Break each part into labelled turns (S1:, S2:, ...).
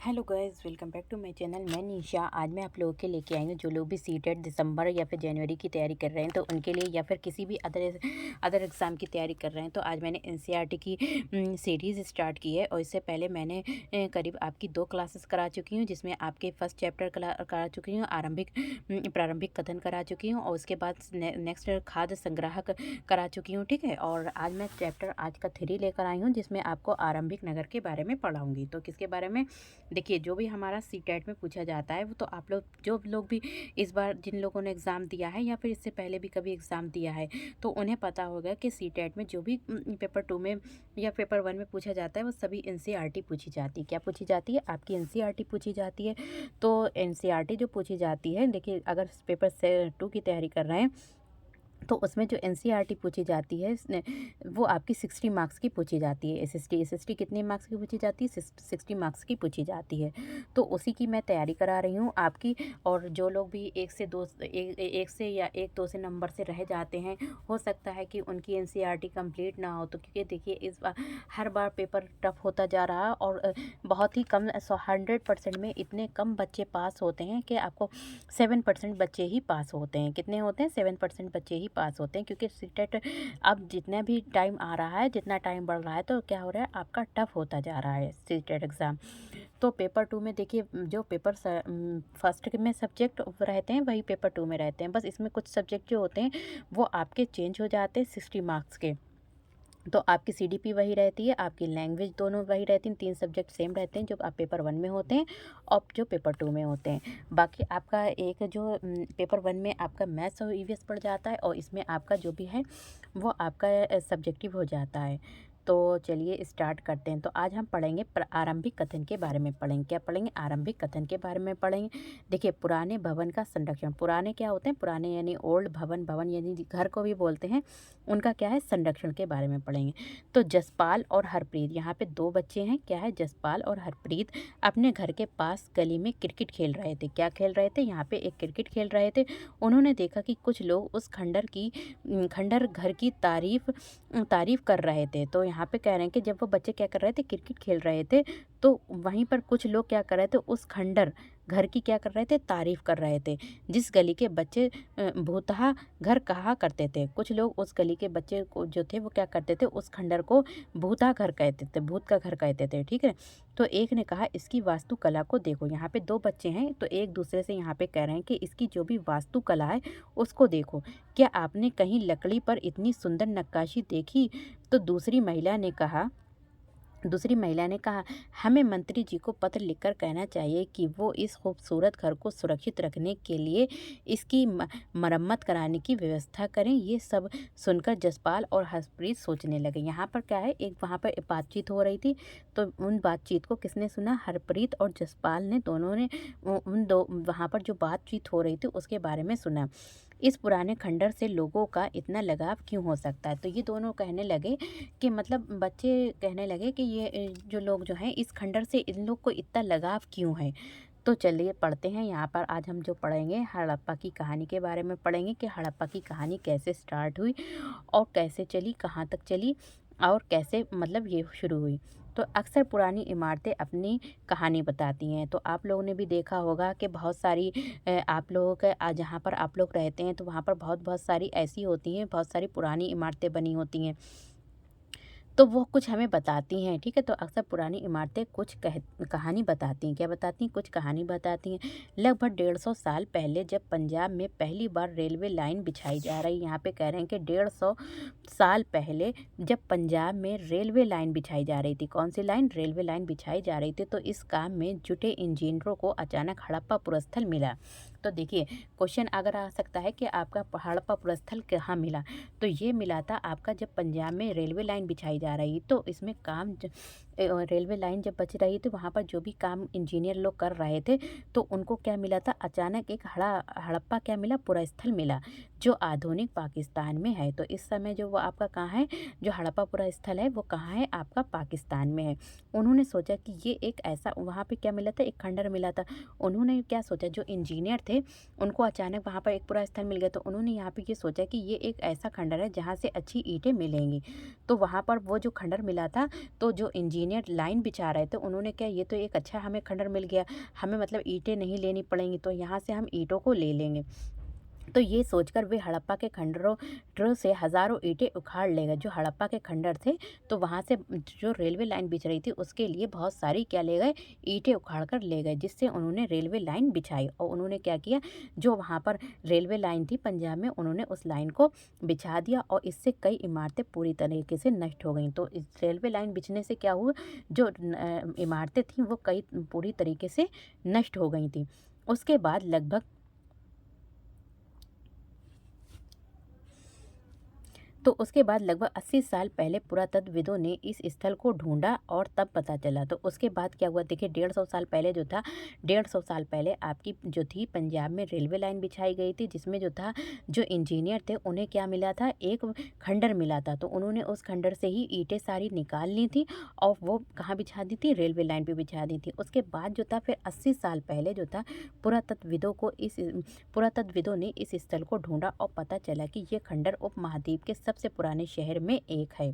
S1: Hello guys, welcome back to my channel. मैं निशा। आज मैं आप लोगों के लेके आई हूँ जो लोग भी सीटेट दिसंबर या फिर जनवरी की तैयारी कर रहे हैं तो उनके लिए, या फिर किसी भी अदर एग्ज़ाम की तैयारी कर रहे हैं, तो आज मैंने एनसीईआरटी की सीरीज़ स्टार्ट की है। और इससे पहले मैंने करीब आपकी 2 क्लासेस करा चुकी हूँ, जिसमें आपके फर्स्ट चैप्टर करा चुकी हूँ, प्रारंभिक कथन करा चुकी हूँ, और उसके बाद नेक्स्ट खाद्य संग्राहक करा चुकी हूँ। ठीक है, और आज मैं चैप्टर आज का 3 लेकर आई हूँ, जिसमें आपको आरंभिक नगर के बारे में पढ़ाऊँगी। तो किसके बारे में? देखिए, जो भी हमारा सीटेट में पूछा जाता है वो तो आप लोग, जो लोग भी इस बार, जिन लोगों ने एग्ज़ाम दिया है या फिर इससे पहले भी कभी एग्ज़ाम दिया है, तो उन्हें पता होगा कि सीटेट में जो भी पेपर 2 में या पेपर 1 में पूछा जाता है वो सभी एनसीईआरटी पूछी जाती है। क्या पूछी जाती है? आपकी एनसीईआरटी पूछी जाती है। तो एनसीईआरटी जो पूछी जाती है, देखिए, अगर पेपर से 2 की तैयारी कर रहे हैं तो उसमें जो एनसीईआरटी पूछी जाती है वो आपकी 60 मार्क्स की पूछी जाती है। एसएसटी कितने मार्क्स की पूछी जाती है? 60 मार्क्स की पूछी जाती है। तो उसी की मैं तैयारी करा रही हूँ आपकी। और जो लोग भी 1 से 2 एक से या 1-2 से नंबर से रह जाते हैं, हो सकता है कि उनकी एनसीईआरटी कंप्लीट ना हो। तो क्योंकि देखिए, इस बार हर बार पेपर टफ होता जा रहा है, और बहुत ही कम 100% में इतने कम बच्चे पास होते हैं कि आपको 7% बच्चे ही पास होते हैं। कितने होते हैं? 7% बच्चे ही पास होते हैं, क्योंकि सीटेट अब जितना भी टाइम आ रहा है, जितना टाइम बढ़ रहा है, तो क्या हो रहा है, आपका टफ होता जा रहा है सीटेट एग्ज़ाम। तो पेपर 2 में देखिए, जो पेपर फर्स्ट में सब्जेक्ट रहते हैं वही पेपर 2 में रहते हैं। बस इसमें कुछ सब्जेक्ट जो होते हैं वो आपके चेंज हो जाते हैं 60 मार्क्स के। तो आपकी सीडीपी वही रहती है, आपकी लैंग्वेज दोनों वही रहती हैं, 3 सब्जेक्ट सेम रहते हैं जो आप पेपर 1 में होते हैं और जो पेपर 2 में होते हैं। बाकी आपका एक जो पेपर 1 में आपका मैथ्स और ईवीएस पड़ जाता है, और इसमें आपका जो भी है वो आपका सब्जेक्टिव हो जाता है। तो चलिए स्टार्ट करते हैं। तो आज हम पढ़ेंगे आरंभिक कथन के बारे में पढ़ेंगे। क्या पढ़ेंगे? आरंभिक कथन के बारे में पढ़ेंगे। देखिए, पुराने भवन का संरक्षण। पुराने क्या होते हैं? पुराने यानी ओल्ड भवन, भवन यानी घर को भी बोलते हैं, उनका क्या है, संरक्षण के बारे में पढ़ेंगे। तो जसपाल और हरप्रीत, यहाँ पे 2 बच्चे हैं। क्या है? जसपाल और हरप्रीत अपने घर के पास गली में क्रिकेट खेल रहे थे। क्या खेल रहे थे? यहाँ पे एक क्रिकेट खेल रहे थे। उन्होंने देखा कि कुछ लोग उस खंडर घर की तारीफ कर रहे थे। तो यहाँ पे कह रहे हैं कि जब वो बच्चे क्या कर रहे थे, क्रिकेट खेल रहे थे, तो वहीं पर कुछ लोग क्या कर रहे थे, उस खंडर घर की क्या कर रहे थे, तारीफ कर रहे थे, जिस गली के बच्चे भूतहा घर कहा करते थे। कुछ लोग उस गली के बच्चे को जो थे वो क्या करते थे, उस खंडर को भूता घर कहते थे, भूत का घर कहते थे। ठीक है। तो एक ने कहा, इसकी वास्तुकला को देखो। यहाँ पे 2 बच्चे हैं, तो एक दूसरे से यहाँ पे कह रहे हैं कि इसकी जो भी वास्तुकला है उसको देखो। क्या आपने कहीं लकड़ी पर इतनी सुंदर नक्काशी देखी? तो दूसरी महिला ने कहा, हमें मंत्री जी को पत्र लिखकर कहना चाहिए कि वो इस खूबसूरत घर को सुरक्षित रखने के लिए इसकी मरम्मत कराने की व्यवस्था करें। ये सब सुनकर जसपाल और हरप्रीत सोचने लगे। यहाँ पर क्या है, एक वहाँ पर बातचीत हो रही थी, तो उन बातचीत को किसने सुना? हरप्रीत और जसपाल ने, दोनों ने उन दो वहाँ पर जो बातचीत हो रही थी उसके बारे में सुना। इस पुराने खंडर से लोगों का इतना लगाव क्यों हो सकता है? तो ये दोनों कहने लगे कि, मतलब बच्चे कहने लगे कि ये जो लोग जो हैं, इस खंडर से इन लोग को इतना लगाव क्यों है। तो चलिए पढ़ते हैं। यहाँ पर आज हम जो पढ़ेंगे, हड़प्पा की कहानी के बारे में पढ़ेंगे कि हड़प्पा की कहानी कैसे स्टार्ट हुई और कैसे चली, कहाँ तक चली, और कैसे, मतलब ये शुरू हुई। तो अक्सर पुरानी इमारतें अपनी कहानी बताती हैं। तो आप लोगों ने भी देखा होगा कि बहुत सारी आप लोगों के जहाँ पर आप लोग रहते हैं, तो वहाँ पर बहुत बहुत सारी ऐसी होती हैं, बहुत सारी पुरानी इमारतें बनी होती हैं, तो वो कुछ हमें बताती हैं। ठीक है। तो अक्सर पुरानी इमारतें कुछ कहानी बताती हैं। क्या बताती हैं? कुछ कहानी बताती हैं। लगभग 150 साल पहले जब पंजाब में पहली बार रेलवे लाइन बिछाई जा रही, यहाँ पे कह रहे हैं कि 150 साल पहले जब पंजाब में रेलवे लाइन बिछाई जा रही थी। कौन सी लाइन? रेलवे लाइन बिछाई जा रही थी। तो इस काम में जुटे इंजीनियरों को अचानक हड़प्पा पुरस्थल मिला। तो देखिए, क्वेश्चन अगर आ सकता है कि आपका हड़प्पा पुरस्थल कहाँ मिला, तो ये मिला था आपका, जब पंजाब में रेलवे लाइन बिछाई जा रही, तो इसमें रेलवे लाइन जब बच रही थी, वहाँ पर जो भी काम इंजीनियर लोग कर रहे थे, तो उनको क्या मिला था, अचानक एक हड़प्पा क्या मिला, पुरस्थल मिला, जो आधुनिक पाकिस्तान में है। तो इस समय जो वो आपका कहाँ है, जो हड़प्पा पुरस्थल है वो कहाँ है, आपका पाकिस्तान में है। उन्होंने सोचा कि ये एक ऐसा, वहाँ पे क्या मिला था, एक खंडर मिला था। उन्होंने क्या सोचा, जो इंजीनियर थे थे, उनको अचानक वहाँ पर एक पूरा स्थल मिल गया, तो उन्होंने यहाँ पे ये सोचा कि ये एक ऐसा खंडर है जहाँ से अच्छी ईंटें मिलेंगी। तो वहाँ पर वो जो खंडर मिला था, तो जो इंजीनियर लाइन बिछा रहे थे, उन्होंने क्या, ये तो एक अच्छा हमें खंडर मिल गया, हमें मतलब ईंटें नहीं लेनी पड़ेंगी, तो यहाँ से हम ईंटों को ले लेंगे। तो ये सोचकर वे हड़प्पा के खंडरों से हज़ारों ईंटें उखाड़ ले गए, जो हड़प्पा के खंडर थे। तो वहाँ से जो रेलवे लाइन बिछ रही थी, उसके लिए बहुत सारी क्या ले गए, ईंटें उखाड़ कर ले गए, जिससे उन्होंने रेलवे लाइन बिछाई। और उन्होंने क्या किया, जो वहाँ पर रेलवे लाइन थी पंजाब में, उन्होंने उस लाइन को बिछा दिया, और इससे कई इमारतें पूरी तरीके से नष्ट हो गईं। तो इस रेलवे लाइन बिछने से क्या हुआ, जो इमारतें थीं वो कई पूरी तरीके से नष्ट हो गई थी। उसके बाद लगभग तो उसके बाद लगभग 80 साल पहले पुरातत्वविदों ने इस स्थल को ढूंढा, और तब पता चला। तो उसके बाद क्या हुआ, देखिए 150 साल पहले जो था, 150 साल पहले आपकी जो थी पंजाब में रेलवे लाइन बिछाई गई थी, जिसमें जो था, जो इंजीनियर थे उन्हें क्या मिला था, एक खंडर मिला था। तो उन्होंने उस खंडर से ही ईंटें सारी निकाल ली थी, और वो कहाँ बिछा दी थी, रेलवे लाइन पे बिछा दी थी। उसके बाद जो था, फिर 80 साल पहले जो था, पुरातत्वविदों को इस पुरातत्वविदों ने इस स्थल को ढूंढा, और पता चला कि ये खंडर उपमहाद्वीप के सबसे पुराने शहर में एक है।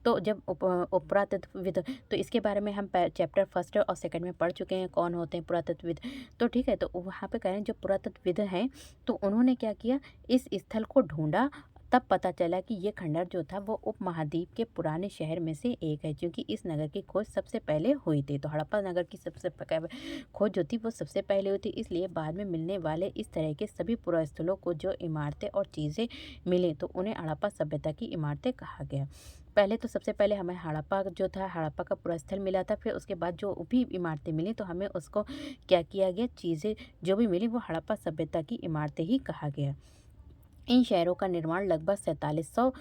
S1: तो जब पुरातत्वविद, तो इसके बारे में हम चैप्टर फर्स्ट और सेकंड में पढ़ चुके हैं, कौन होते हैं पुरातत्वविद। तो ठीक है, तो वहाँ पे कह रहे हैं जो पुरातत्वविद हैं, तो उन्होंने क्या किया, इस स्थल को ढूंढा। तब पता चला कि ये खंडर जो था वो उपमहाद्वीप के पुराने शहर में से एक है, क्योंकि इस नगर की खोज सबसे पहले हुई थी। तो हड़प्पा नगर की सबसे खोज जो थी वो सबसे पहले हुई थी, इसलिए बाद में मिलने वाले इस तरह के सभी पुरास्थलों को जो इमारतें और चीज़ें मिली, तो उन्हें हड़प्पा सभ्यता की इमारतें कहा गया। पहले तो सबसे पहले हमें हड़प्पा जो था, हड़प्पा का पुरास्थल मिला था, फिर उसके बाद जो भी इमारतें मिली, तो हमें उसको क्या किया गया, चीज़ें जो भी मिली वो हड़प्पा सभ्यता की इमारतें ही कहा गया। इन शहरों का निर्माण लगभग 4700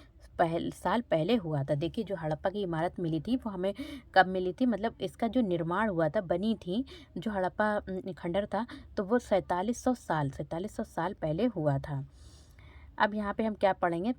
S1: साल पहले हुआ था। देखिए, जो हड़प्पा की इमारत मिली थी वो हमें कब मिली थी, मतलब इसका जो निर्माण हुआ था, बनी थी, जो हड़प्पा खंडर था, तो वो 4700 साल पहले हुआ था। अब यहाँ पे हम क्या पढ़ेंगे,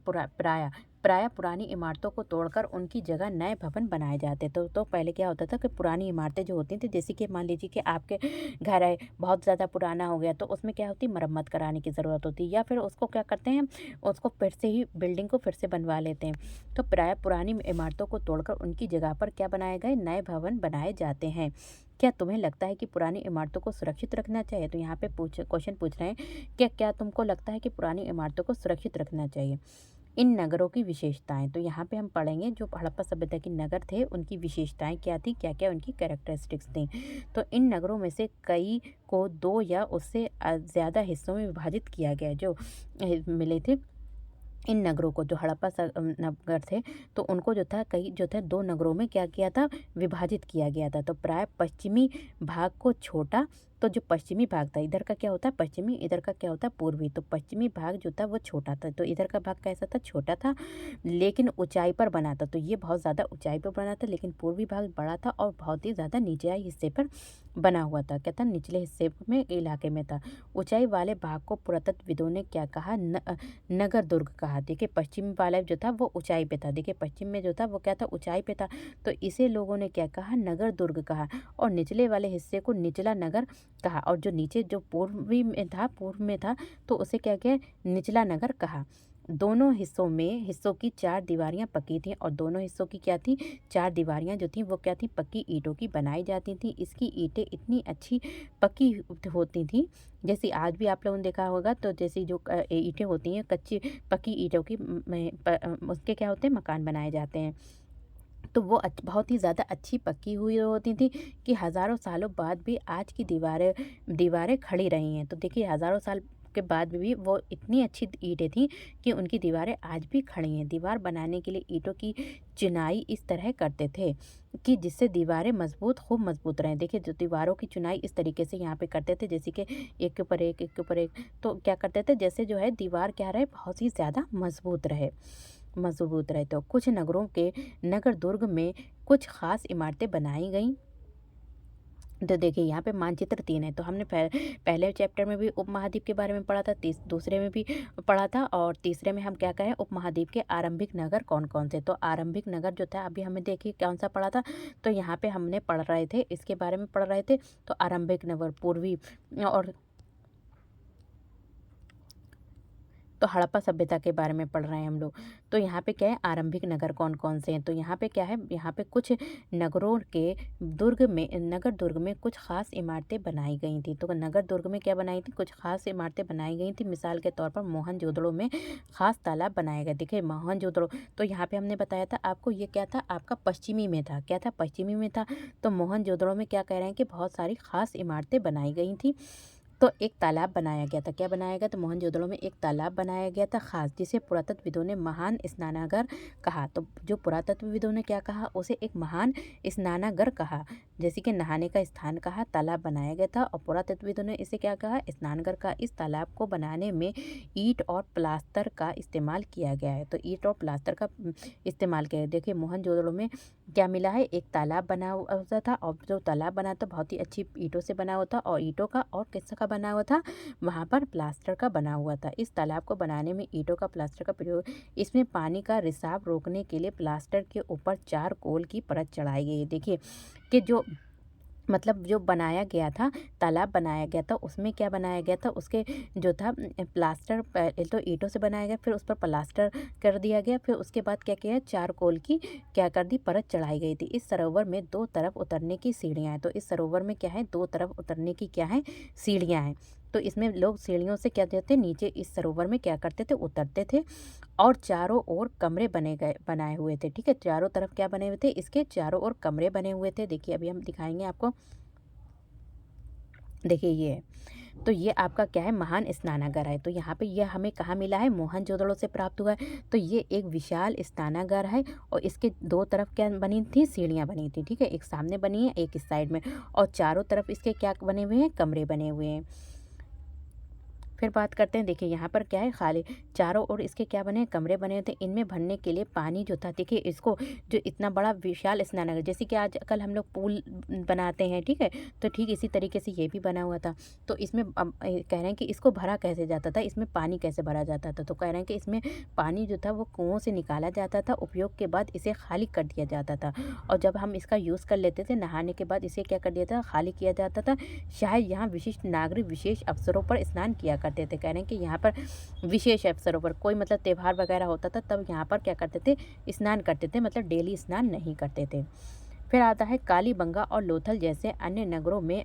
S1: प्रायः पुरानी इमारतों को तोड़कर उनकी जगह नए भवन बनाए जाते। तो पहले क्या होता था कि पुरानी इमारतें जो होती थी, जैसे कि मान लीजिए कि आपके घर है बहुत ज़्यादा पुराना हो गया, तो उसमें क्या होती, मरम्मत कराने की ज़रूरत होती है, या फिर उसको क्या करते हैं, उसको फिर से ही बिल्डिंग को फिर से बनवा लेते हैं। तो प्रायः पुरानी इमारतों को तोड़कर उनकी जगह पर क्या बनाए गए, नए भवन बनाए जाते हैं। क्या तुम्हें लगता है कि पुरानी इमारतों को सुरक्षित रखना चाहिए? तो यहाँ पे क्वेश्चन पूछ रहे हैं, क्या तुमको लगता है कि पुरानी इमारतों को सुरक्षित रखना चाहिए? इन नगरों की विशेषताएं, तो यहाँ पे हम पढ़ेंगे जो हड़प्पा सभ्यता के नगर थे उनकी विशेषताएं क्या थी, क्या क्या उनकी कैरेक्टरिस्टिक्स थी। तो इन नगरों में से कई को दो या उससे ज़्यादा हिस्सों में विभाजित किया गया, जो मिले थे। इन नगरों को, जो हड़प्पा नगर थे, तो उनको जो था, कई जो थे, दो नगरों में क्या किया था, विभाजित किया गया था। तो प्राय पश्चिमी भाग को छोटा, तो जो पश्चिमी भाग था, इधर का क्या होता है पश्चिमी, इधर का क्या होता है पूर्वी, तो पश्चिमी भाग जो था वो छोटा था, तो इधर का भाग कैसा था, छोटा था, लेकिन ऊंचाई पर बना था। तो ये बहुत ज़्यादा ऊंचाई पर बना था, लेकिन पूर्वी भाग बड़ा था और बहुत ही ज़्यादा निचले हिस्से पर बना हुआ था। क्या था, निचले हिस्से में इलाके में था। ऊंचाई वाले भाग को पुरातत्वविदों ने क्या कहा, नगर दुर्ग कहा। देखिए, पश्चिम वाला जो था वो ऊंचाई पे था, देखिए पश्चिम में जो था वो क्या था, ऊंचाई पे था, तो इसे लोगों ने क्या कहा, नगर दुर्ग कहा। और निचले वाले हिस्से को निचला नगर कहा, और जो नीचे जो पूर्व में था, तो उसे क्या किया, निचला नगर कहा। दोनों हिस्सों की चार दीवारियां पक्की थी, और दोनों हिस्सों की क्या थी, चार दीवारियां जो थी वो क्या थी, पक्की ईंटों की बनाई जाती थी। इसकी ईंटें इतनी अच्छी पक्की होती थी, जैसे आज भी आप लोगों ने देखा होगा, तो जैसी जो ईंटें होती हैं कच्ची पक्की ईंटों की, उसके क्या होते हैं, मकान बनाए जाते हैं। तो वो बहुत ही ज़्यादा अच्छी पक्की हुई होती थी, कि हज़ारों सालों बाद भी आज की दीवारें खड़ी रही हैं। तो देखिए, हज़ारों साल के बाद भी वो इतनी अच्छी ईंटें थी कि उनकी दीवारें आज भी खड़ी हैं। दीवार बनाने के लिए ईंटों की चुनाई इस तरह करते थे कि जिससे दीवारें खूब मजबूत रहें। देखिए, जो दीवारों की चुनाई इस तरीके से यहाँ पे करते थे, जैसे कि एक के ऊपर एक, एक के ऊपर एक, तो क्या करते थे, जैसे जो है दीवार क्या रहे, बहुत ही ज़्यादा मजबूत रहे। तो कुछ नगरों के नगर दुर्ग में कुछ खास इमारतें बनाई गईं। तो देखिए, यहाँ पे मानचित्र 3 है। तो हमने पहले चैप्टर में भी उपमहाद्वीप के बारे में पढ़ा था, दूसरे में भी पढ़ा था, और तीसरे में हम क्या कहें, उपमहाद्वीप के आरंभिक नगर कौन कौन से। तो आरंभिक नगर जो था, अभी हमें देखिए कौन सा पढ़ा था, तो यहाँ पे हमने पढ़ रहे थे, इसके बारे में पढ़ रहे थे। तो आरंभिक नगर पूर्वी और तो हड़प्पा सभ्यता के बारे में पढ़ रहे हैं हम लोग। तो यहाँ पे क्या है, आरंभिक नगर कौन-कौन से हैं? तो यहाँ पे क्या है, यहाँ पे कुछ नगरों के नगर दुर्ग में कुछ ख़ास इमारतें बनाई गई थी। तो नगर दुर्ग में क्या बनाई थी? कुछ ख़ास इमारतें बनाई गई थी। मिसाल के तौर पर मोहनजोदड़ो में ख़ास तालाब बनाए गए। देखिए मोहनजोदड़ो, तो यहाँ पे हमने बताया था आपको, ये क्या था आपका पश्चिमी में था। क्या था? पश्चिमी में था। तो मोहनजोदड़ो में क्या कह रहे हैं कि बहुत सारी ख़ास इमारतें बनाई गई थी। तो एक तालाब बनाया गया था। क्या बनाया गया? तो मोहनजोदड़ो में एक तालाब बनाया गया था ख़ास, जिसे पुरातत्वविदों ने महान स्नानागार कहा। तो जो पुरातत्वविदों ने क्या कहा? उसे एक महान स्नानागार कहा। जैसे कि नहाने का स्थान कहा, तालाब बनाया गया था, और पुरातत्वविदों ने इसे क्या कहा? स्नानघर का। इस तालाब को बनाने में ईंट और प्लास्टर का इस्तेमाल किया गया है। तो ईंट और प्लास्टर का इस्तेमाल किया गया। देखिए मोहनजोदड़ो में क्या मिला है? एक तालाब बना हुआ था, और जो तालाब बना था बहुत ही अच्छी ईंटों से बना हुआ था, और ईंटों का और किसका बना हुआ था? वहाँ पर प्लास्टर का बना हुआ था। इस तालाब को बनाने में ईंटों का, प्लास्टर का प्रयोग, इसमें पानी का रिसाव रोकने के लिए प्लास्टर के ऊपर चारकोल की परत चढ़ाई गई है। देखिए कि जो मतलब जो बनाया गया था, तालाब बनाया गया था, उसमें क्या बनाया गया था? उसके जो था प्लास्टर, पहले तो ईंटों से बनाया गया, फिर उस पर प्लास्टर कर दिया गया, फिर उसके बाद क्या किया? चारकोल की क्या कर दी? परत चढ़ाई गई थी। इस सरोवर में दो तरफ उतरने की सीढ़ियाँ हैं। तो इस सरोवर में क्या है? दो तरफ उतरने की क्या है? सीढ़ियाँ हैं। तो इसमें लोग सीढ़ियों से क्या करते? नीचे इस सरोवर में क्या करते थे? उतरते थे। और चारों ओर कमरे बनाए हुए थे। ठीक है, चारों तरफ क्या बने हुए थे? इसके चारों ओर कमरे बने हुए थे। देखिए अभी हम दिखाएंगे आपको। देखिए ये है। तो ये आपका क्या है? महान स्नानागार है। तो यहाँ पे यह हमें कहाँ मिला है? मोहनजोदड़ो से प्राप्त हुआ है। तो ये एक विशाल स्नानागार है, और इसके दो तरफ क्या बनी थी? सीढ़ियाँ बनी थी। ठीक है, एक सामने बनी है, एक इस साइड में, और चारों तरफ इसके क्या बने हुए हैं? कमरे बने हुए हैं। फिर बात करते हैं, देखिए यहाँ पर क्या है? खाली चारों ओर इसके क्या बने हैं? कमरे बने हुए थे। इनमें भरने के लिए पानी जो था, देखिए इसको, जो इतना बड़ा विशाल स्नानागार, जैसे कि आजकल हम लोग पूल बनाते हैं, ठीक है, तो ठीक इसी तरीके से ये भी बना हुआ था। तो इसमें कह रहे हैं कि इसको भरा कैसे जाता था? इसमें पानी कैसे भरा जाता था? तो कह रहे हैं कि इसमें पानी जो था वो कुओं से निकाला जाता था, उपयोग के बाद इसे खाली कर दिया जाता था, और जब हम इसका यूज़ कर लेते थे नहाने के बाद, इसे क्या कर दिया था? खाली किया जाता था। शायद यहाँ विशिष्ट नागरिक विशेष अवसरों पर स्नान किया करते थे। कह रहे हैं कि यहाँ पर विशेष अवसरों पर, कोई मतलब त्योहार वगैरह होता था, तब यहाँ पर क्या करते थे? स्नान करते थे, मतलब डेली स्नान नहीं करते थे। फिर आता है कालीबंगा और लोथल जैसे अन्य नगरों में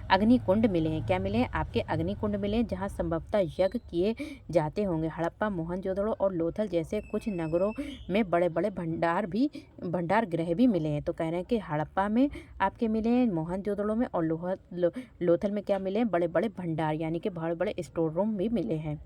S1: अग्निकुंड मिले हैं। क्या मिले हैं? आपके अग्निकुंड मिले हैं, जहाँ संभवतः यज्ञ किए जाते होंगे। हड़प्पा, मोहनजोदड़ो और लोथल जैसे कुछ नगरों में बड़े बड़े भंडार गृह भी मिले हैं। तो कह रहे हैं कि हड़प्पा में आपके मिले हैं, मोहनजोदड़ो में, और लोथल में क्या मिले हैं? बड़े बड़े भंडार, यानी कि बड़े बड़े स्टोर रूम भी मिले हैं।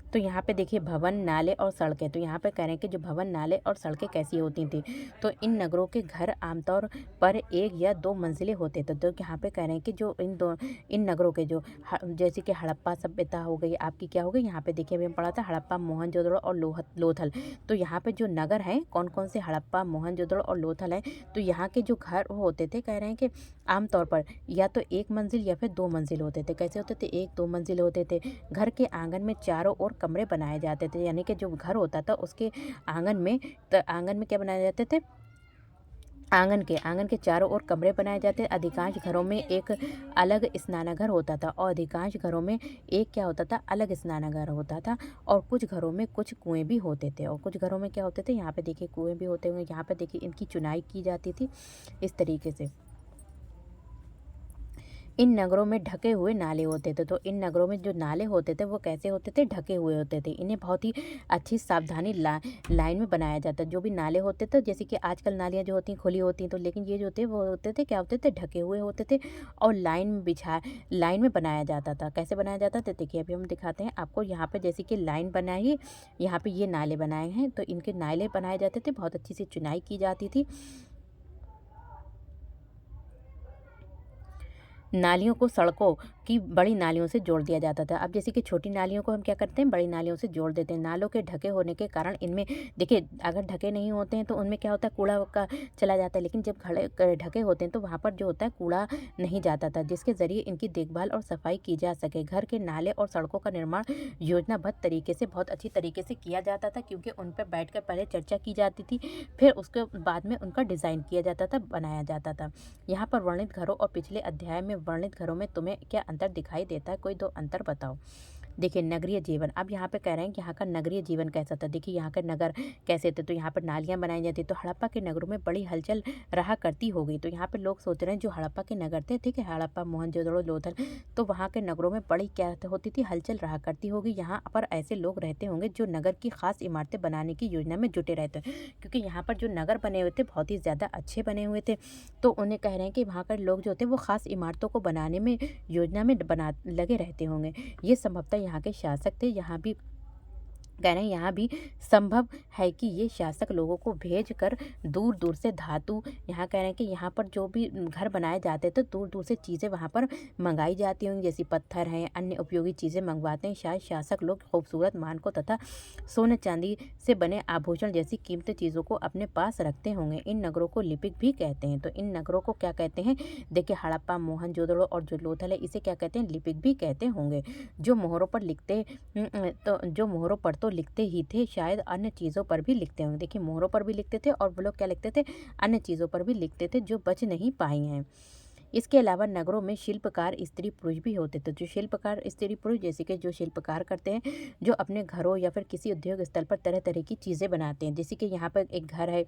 S1: तो यहाँ पे देखिए भवन, नाले और सड़कें। तो यहाँ पे कह रहे हैं कि जो भवन, नाले और सड़कें कैसी होती थी? तो इन नगरों के घर आमतौर पर एक या दो मंजिले होते थे। तो यहाँ पे कह रहे हैं कि जो इन नगरों के जो जैसे कि हड़प्पा सभ्यता हो गई आपकी, क्या हो गई? यहाँ पे देखिए अभी हम पढ़ा था हड़प्पा, मोहनजोदड़ो और लोथल। तो यहाँ पे जो नगर हैं कौन कौन से? हड़प्पा, मोहनजोदड़ो और लोथल है। तो यहाँ के जो घर होते थे, कह रहे हैं कि आमतौर पर या तो एक मंजिल या फिर दो मंजिल होते थे। कैसे होते थे? एक दो मंजिल होते थे। घर के आंगन में चारों ओर कमरे बनाए जाते थे, यानी कि जो घर होता था उसके आंगन में क्या बनाए जाते थे? आंगन के चारों ओर कमरे बनाए जाते। अधिकांश घरों में एक अलग स्नानागार होता था, और अधिकांश घरों में एक क्या होता था? अलग स्नानागार होता था। और कुछ घरों में कुछ कुएं भी होते थे, और कुछ घरों में क्या होते थे? यहाँ पे देखिए कुएं भी होते होंगे। यहाँ पे देखिए इनकी चुनाई की जाती थी इस तरीके से। इन नगरों में ढके हुए नाले होते थे। तो इन नगरों में जो नाले होते थे वो कैसे होते थे? ढके हुए होते थे। इन्हें बहुत ही अच्छी सावधानी लाइन में बनाया जाता है। जो भी नाले होते थे, जैसे कि आजकल नालियाँ जो होती हैं खुली होती हैं, तो लेकिन ये जो थे वो होते थे, क्या होते थे? ढके हुए होते थे, और लाइन में बनाया जाता था। कैसे बनाया जाता था? देखिए अभी हम दिखाते हैं आपको। यहाँ पे जैसे कि लाइन बनाई, यहाँ पे ये नाले बनाए हैं, तो इनके नाले बनाए जाते थे, बहुत अच्छी सी चुनाई की जाती थी। नालियों को सड़कों कि बड़ी नालियों से जोड़ दिया जाता था। अब जैसे कि छोटी नालियों को हम क्या करते हैं, बड़ी नालियों से जोड़ देते हैं। नालों के ढके होने के कारण इनमें देखिए, अगर ढके नहीं होते हैं तो उनमें क्या होता है, कूड़ा का चला जाता है, लेकिन जब ढके होते हैं तो वहाँ पर जो होता है कूड़ा नहीं जाता था, जिसके ज़रिए इनकी देखभाल और सफाई की जा सके। घर के नाले और सड़कों का निर्माण योजनाबद्ध तरीके से, बहुत अच्छी तरीके से किया जाता था, क्योंकि उन पर बैठकर पहले चर्चा की जाती थी, फिर उसके बाद में उनका डिज़ाइन किया जाता था, बनाया जाता था। यहाँ पर वर्णित घरों और पिछले अध्याय में वर्णित घरों में तुम्हें क्या अंतर दिखाई देता है? कोई 2 अंतर बताओ। देखिए, नगरीय जीवन, अब यहाँ पे कह रहे हैं कि यहाँ का नगरीय जीवन कैसा था। देखिए, यहाँ के नगर कैसे थे, तो यहाँ पर नालियाँ बनाई जाती, तो हड़प्पा के नगरों में बड़ी हलचल रहा करती होगी। तो यहाँ पे लोग सोच रहे हैं जो हड़प्पा के नगर थे, ठीक है, हड़प्पा, मोहनजोदड़ो, लोथल, तो वहाँ के नगरों में बड़ी क्या होती थी, हलचल रहा करती होगी। यहाँ पर ऐसे लोग रहते होंगे जो नगर की खास इमारतें बनाने की योजना में जुटे रहते हैं, क्योंकि यहाँ पर जो नगर बने हुए थे बहुत ही ज़्यादा अच्छे बने हुए थे। तो उन्हें कह रहे हैं कि वहाँ के लोग जो थे वो खास इमारतों को बनाने में, योजना में बना लगे रहते होंगे। ये संभवतः यहाँ के शासक थे। यहाँ भी कह रहे हैं, यहाँ भी संभव है कि ये शासक लोगों को भेज कर दूर दूर से धातु, यहाँ कह रहे हैं कि यहाँ पर जो भी घर बनाए जाते थे दूर दूर से चीज़ें वहाँ पर मंगाई जाती होंगी, जैसे पत्थर हैं, अन्य उपयोगी चीज़ें मंगवाते हैं। शायद शासक लोग खूबसूरत मानकों तथा सोने चांदी से बने आभूषण जैसी कीमती चीज़ों को अपने पास रखते होंगे। इन नगरों को लिपिक भी कहते हैं। तो इन नगरों को क्या कहते हैं, देखिए, हड़प्पा, मोहनजोदड़ो और जो लोथल है, इसे क्या कहते हैं, लिपिक भी कहते होंगे। जो मोहरों पर लिखते तो जो मोहरों पर तो लिखते ही थे, शायद अन्य चीज़ों पर भी लिखते होंगे। देखिए, मोहरों पर भी लिखते थे और वो लोग क्या लिखते थे, अन्य चीज़ों पर भी लिखते थे जो बच नहीं पाई हैं। इसके अलावा नगरों में शिल्पकार स्त्री पुरुष भी होते थे। जो शिल्पकार स्त्री पुरुष, जैसे कि जो शिल्पकार करते हैं, जो अपने घरों या फिर किसी उद्योग स्थल पर तरह तरह की चीज़ें बनाते हैं। जैसे कि यहाँ पर एक घर है,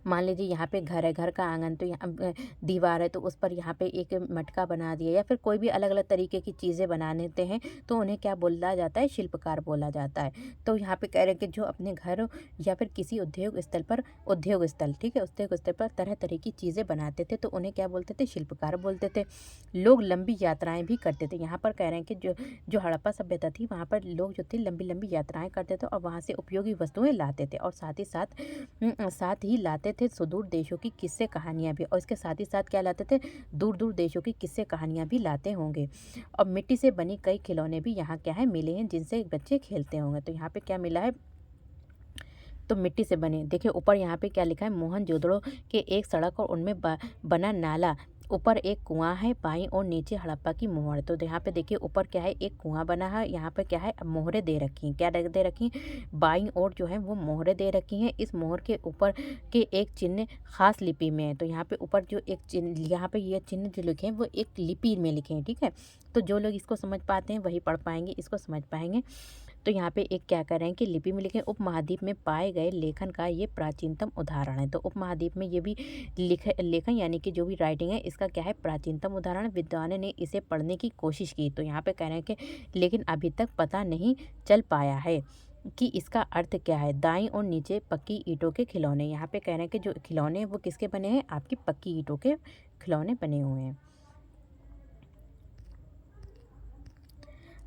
S1: मान लीजिए यहाँ पे घर है, घर का आंगन, तो यहाँ दीवार है, तो उस पर यहाँ पे एक मटका बना दिया, या फिर कोई भी अलग अलग तरीके की चीज़ें बना लेते हैं, तो उन्हें क्या बोला जाता है, शिल्पकार बोला जाता है। तो यहाँ पे कह रहे हैं कि जो अपने घर या फिर किसी उद्योग स्थल पर, उद्योग स्थल, ठीक है, उद्योग स्थल पर तरह तरह की चीज़ें बनाते थे, तो उन्हें क्या बोलते थे, शिल्पकार बोलते थे। लोग लंबी यात्राएं भी करते थे। यहाँ पर कह रहे हैं कि जो जो हड़प्पा सभ्यता थी, वहाँ पर लोग जो थे लंबी लंबी यात्राएं करते थे और वहाँ से उपयोगी वस्तुएं लाते थे, और साथ ही लाते थे सुदूर देशों की किस्से कहानियाँ भी, और इसके साथ ही साथ क्या लाते थे, दूर दूर देशों की किस्से कहानियाँ भी लाते होंगे। और मिट्टी से बनी कई खिलौने भी यहाँ क्या है, मिले हैं, जिनसे बच्चे खेलते होंगे। तो यहाँ पे क्या मिला है, तो मिट्टी से बने, देखिए ऊपर यहाँ पे क्या लिखा है, मोहनजोदड़ो के एक सड़क और उनमें बना नाला, ऊपर एक कुआं है, बाईं और नीचे हड़प्पा की मोहर। तो यहाँ पे देखिए ऊपर क्या है, एक कुआं बना है, यहाँ पे क्या है, मोहरें दे रखी हैं, क्या दे रखी हैं, बाईं ओर जो है वो मोहरें दे रखी हैं। इस मोहर के ऊपर के एक चिन्ह खास लिपि में है। तो यहाँ पे ऊपर जो एक चिन्ह, यहाँ पे ये चिन्ह जो लिखे हैं वो एक लिपि में लिखे हैं, ठीक है। तो जो लोग इसको समझ पाते हैं वही पढ़ पाएंगे, इसको समझ पाएंगे। तो यहाँ पे एक क्या कर रहे हैं कि लिपि में लिखे, उपमहाद्वीप में पाए गए लेखन का ये प्राचीनतम उदाहरण है। तो उपमहाद्वीप में ये भी लेखन यानी कि जो भी राइटिंग है, इसका क्या है, प्राचीनतम उदाहरण। विद्वानों ने इसे पढ़ने की कोशिश की, तो यहाँ पे कह रहे हैं कि लेकिन अभी तक पता नहीं चल पाया है कि इसका अर्थ क्या है। दाईं और नीचे पक्की ईंटों के खिलौने, यहाँ पे कह रहे हैं कि जो खिलौने हैं वो किसके बने हैं, आपकी पक्की ईंटों के खिलौने बने हुए हैं।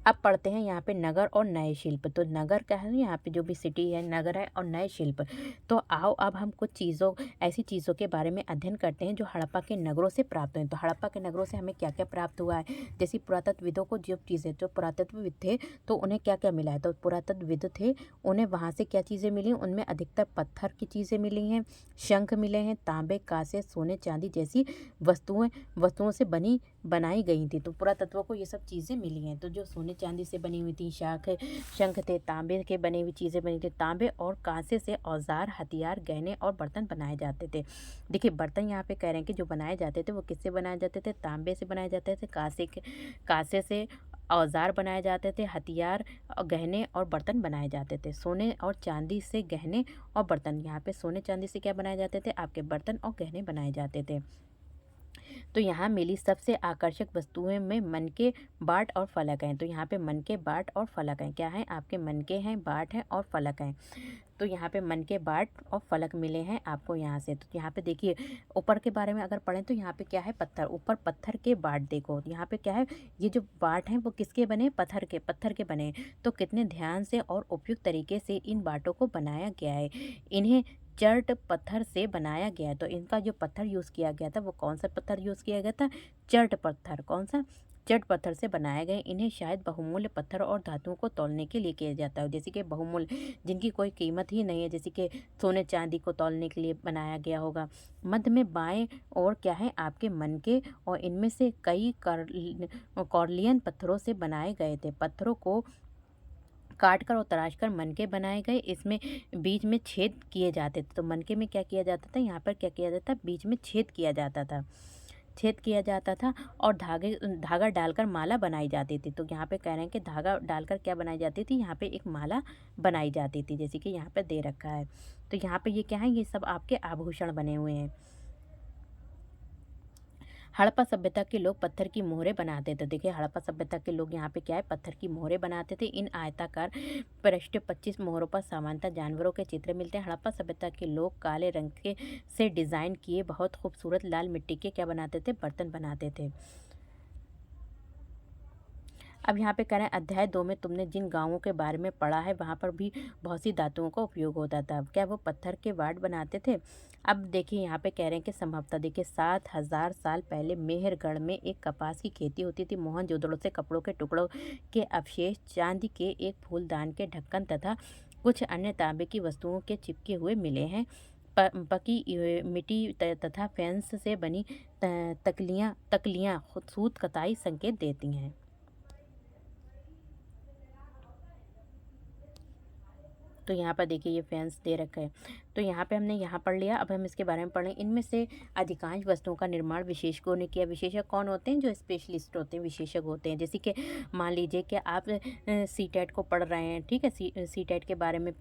S1: अब पढ़ते हैं यहाँ पे नगर और नए शिल्प। तो नगर क्या है, यहाँ पे जो भी सिटी है, नगर है, और नए शिल्प। तो आओ अब हम कुछ चीज़ों, ऐसी चीज़ों के बारे में अध्ययन करते हैं जो हड़प्पा के नगरों से प्राप्त हुए। तो हड़प्पा के नगरों से हमें क्या क्या प्राप्त हुआ है, जैसे पुरातत्वविदों को जो चीज़ें, जो पुरातत्वविद थे तो उन्हें क्या क्या मिला है, तो पुरातत्वविद थे, उन्हें वहाँ से क्या चीज़ें मिली, उनमें अधिकतर पत्थर की चीज़ें मिली हैं, शंख मिले हैं, तांबे, कांसे, सोने चांदी जैसी वस्तुओं से बनाई गई थी। तो पुरातत्वों को ये सब चीज़ें मिली हैं। तो जो सोने चांदी से बनी हुई थी, शंख थे, तांबे के बनी हुई चीज़ें बनी थी, तांबे और कांसे से औजार, हथियार, गहने और बर्तन बनाए जाते थे। देखिए, बर्तन यहाँ पे कह रहे हैं कि जो बनाए जाते थे वो किससे बनाए जाते थे, तांबे से बनाए जाते थे, कांसे से औजार बनाए जाते थे, हथियार और गहने और बर्तन बनाए जाते थे। सोने और चांदी से गहने और बर्तन, यहाँ पे सोने चांदी से क्या बनाए जाते थे, आपके बर्तन और गहने बनाए जाते थे। तो यहाँ मिली सबसे आकर्षक वस्तुएं में मनके, बाट और फलक हैं। तो यहाँ पे मनके, बाट और फलक हैं, क्या है, आपके मनके हैं, बाट हैं और फलक हैं। तो यहाँ पे मनके, बाट और फलक मिले हैं आपको यहाँ से। तो यहाँ पे देखिए ऊपर के बारे में अगर पढ़ें तो यहाँ पे क्या है, पत्थर, ऊपर पत्थर के बाट देखो, यहाँ पे क्या है, ये जो बाट हैं वो किसके बने, पत्थर के बने। तो कितने ध्यान से और उपयुक्त तरीके से इन बाटों को बनाया गया है। इन्हें चर्ट पत्थर से बनाया गया है। तो इनका जो पत्थर यूज़ किया गया था वो कौन सा पत्थर यूज़ किया गया था, चर्ट पत्थर। कौन सा, जड़ पत्थर से बनाए गए। इन्हें शायद बहुमूल्य पत्थर और धातुओं को तौलने के लिए किया जाता है। जैसे कि बहुमूल्य जिनकी कोई कीमत ही नहीं है, जैसे कि सोने चांदी को तौलने के लिए बनाया गया होगा। मध्य में बाएं और क्या है आपके मन के, और इनमें से कई कॉर्लियन पत्थरों से बनाए गए थे। पत्थरों को काट कर और तराश कर मनके बनाए गए। इसमें बीच में छेद किए जाते थे। तो मनके में क्या किया जाता था, यहाँ पर क्या किया जाता, बीच में छेद किया जाता था, छेद किया जाता था और धागा डालकर माला बनाई जाती थी। तो यहाँ पे कह रहे हैं कि धागा डालकर क्या बनाई जाती थी, यहाँ पे एक माला बनाई जाती थी, जैसे कि यहाँ पे दे रखा है। तो यहाँ पे ये क्या है, ये सब आपके आभूषण बने हुए हैं। हड़प्पा सभ्यता के लोग पत्थर की मोहरें बनाते थे। देखिए हड़प्पा सभ्यता के लोग यहाँ पे क्या है, पत्थर की मोहरें बनाते थे। इन आयताकार पृष्ठ 25 मोहरों पर सामान्यतः जानवरों के चित्र मिलते हैं। हड़प्पा सभ्यता के लोग काले रंग के से डिजाइन किए बहुत खूबसूरत लाल मिट्टी के क्या बनाते थे, बर्तन बनाते थे। अब यहाँ पे कह रहे हैं अध्याय 2 में तुमने जिन गांवों के बारे में पढ़ा है वहाँ पर भी बहुत सी धातुओं का उपयोग होता था। क्या वो पत्थर के वाट बनाते थे? अब देखिए यहाँ पे कह रहे हैं कि संभवतः देखिए 7000 साल पहले मेहरगढ़ में एक कपास की खेती होती थी। मोहनजोदड़ो से कपड़ों के टुकड़ों के अवशेष, चांदी के एक फूलदान के ढक्कन तथा कुछ अन्य तांबे की वस्तुओं के चिपके हुए मिले हैं। पकी मिट्टी तथा फेंस से बनी तकलियाँ सूत कताई संकेत देती हैं। तो यहाँ पर देखिए ये फैंस दे रखा है। तो यहाँ पे हमने यहाँ पढ़ लिया। अब हम इसके बारे में पढ़ें। इनमें से अधिकांश वस्तुओं का निर्माण विशेषज्ञों ने किया। विशेषज्ञ कौन होते हैं? जो स्पेशलिस्ट होते हैं, विशेषज्ञ होते हैं। जैसे कि मान लीजिए कि आप सीटेट को पढ़ रहे हैं, ठीक है, सीटेट के बारे में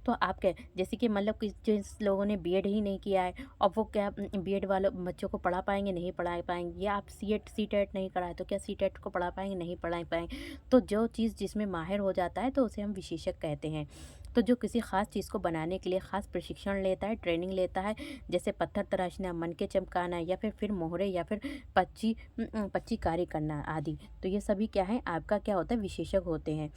S1: तो आप क्या, जैसे कि मतलब कि जिस लोगों ने बीएड ही नहीं किया है और वो क्या बीएड वाले बच्चों को पढ़ा पाएंगे? नहीं पढ़ा पाएंगे। या आप सीटेट नहीं कराए तो क्या सीटेट को पढ़ा पाएंगे? नहीं पढ़ा पाएंगे। तो जो चीज़ जिसमें माहिर हो जाता है तो उसे हम विशेषज्ञ कहते हैं। तो जो किसी ख़ास चीज़ को बनाने के लिए ख़ास प्रशिक्षण लेता है, ट्रेनिंग लेता है, जैसे पत्थर तराशना, मनके चमकाना या फिर मोहरे या फिर पच्ची कारी करना आदि, तो ये सभी क्या है आपका क्या होता है, विशेषज्ञ होते हैं।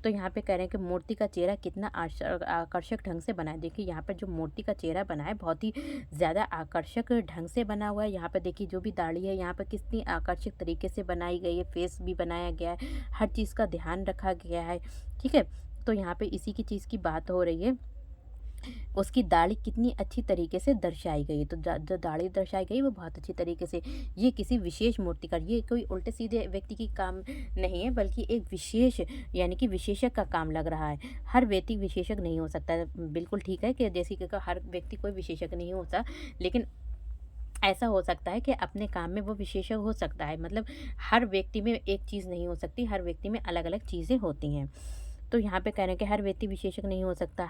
S1: तो यहाँ पे कह रहे हैं कि मूर्ति का चेहरा कितना आकर्षक ढंग से बना है। देखिए यहाँ पर जो मूर्ति का चेहरा बना है बहुत ही ज़्यादा आकर्षक ढंग से बना हुआ है। यहाँ पर देखिए जो भी दाढ़ी है यहाँ पर कितनी आकर्षक तरीके से बनाई गई है, फेस भी बनाया गया है, हर चीज़ का ध्यान रखा गया है, ठीक है। तो यहाँ पे इसी की चीज़ की बात हो रही है। उसकी दाढ़ी कितनी अच्छी तरीके से दर्शाई गई है। तो जो दाढ़ी दर्शाई गई वो बहुत अच्छी तरीके से, ये किसी विशेष मूर्तिकार, ये कोई उल्टे सीधे व्यक्ति की काम नहीं है, बल्कि एक विशेष यानी कि विशेषज्ञ का काम लग रहा है। हर व्यक्ति विशेषज्ञ नहीं हो सकता है। बिल्कुल ठीक है कि जैसे कि हर व्यक्ति कोई विशेषज्ञ नहीं होता, लेकिन ऐसा हो सकता है कि अपने काम में वो विशेषज्ञ हो सकता है। मतलब हर व्यक्ति में एक चीज़ नहीं हो सकती, हर व्यक्ति में अलग अलग चीज़ें होती हैं। तो यहाँ पे कह रहे हैं कि हर व्यक्ति विशेषज्ञ नहीं हो सकता।